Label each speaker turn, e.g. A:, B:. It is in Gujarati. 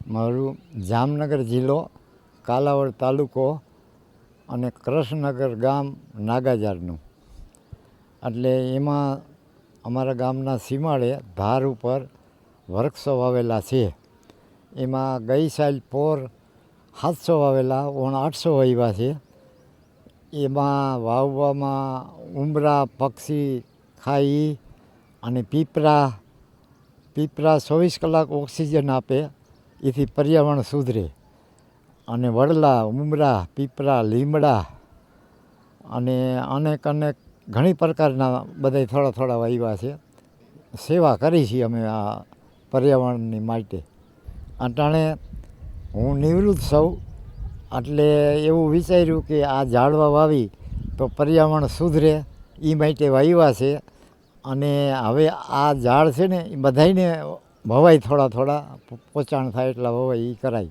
A: મારું જામનગર જિલ્લો, કાલાવડ તાલુકો અને કૃષ્ણનગર ગામ નાગાજારનું. એટલે એમાં અમારા ગામના સીમાડે ધાર ઉપર વૃક્ષો વાવેલા છે. એમાં ગઈ સાલ પોર 700 વાવેલા, 800 વાવ્યા છે. એમાં વાવવામાં ઉંબરા પક્ષી ખાઈ અને પીપરા 24 કલાક ઓક્સિજન આપે, એથી પર્યાવરણ સુધરે. અને વડલા, ઉંબરા, પીપરા, લીમડા અને અનેક ઘણી પ્રકારના બધા થોડા થોડા વાવ્યા છે. સેવા કરી છીએ અમે આ પર્યાવરણની માટે. અટાણે હું નિવૃત્ત છું, એટલે એવું વિચાર્યું કે આ ઝાડવા વાવી તો પર્યાવરણ સુધરે, એ માટે વાવ્યા છે. અને હવે આ ઝાડ છે ને એ બધાયને વવાય, થોડા થોડા પોચાણ થાય એટલા વવાય, એ કરાય.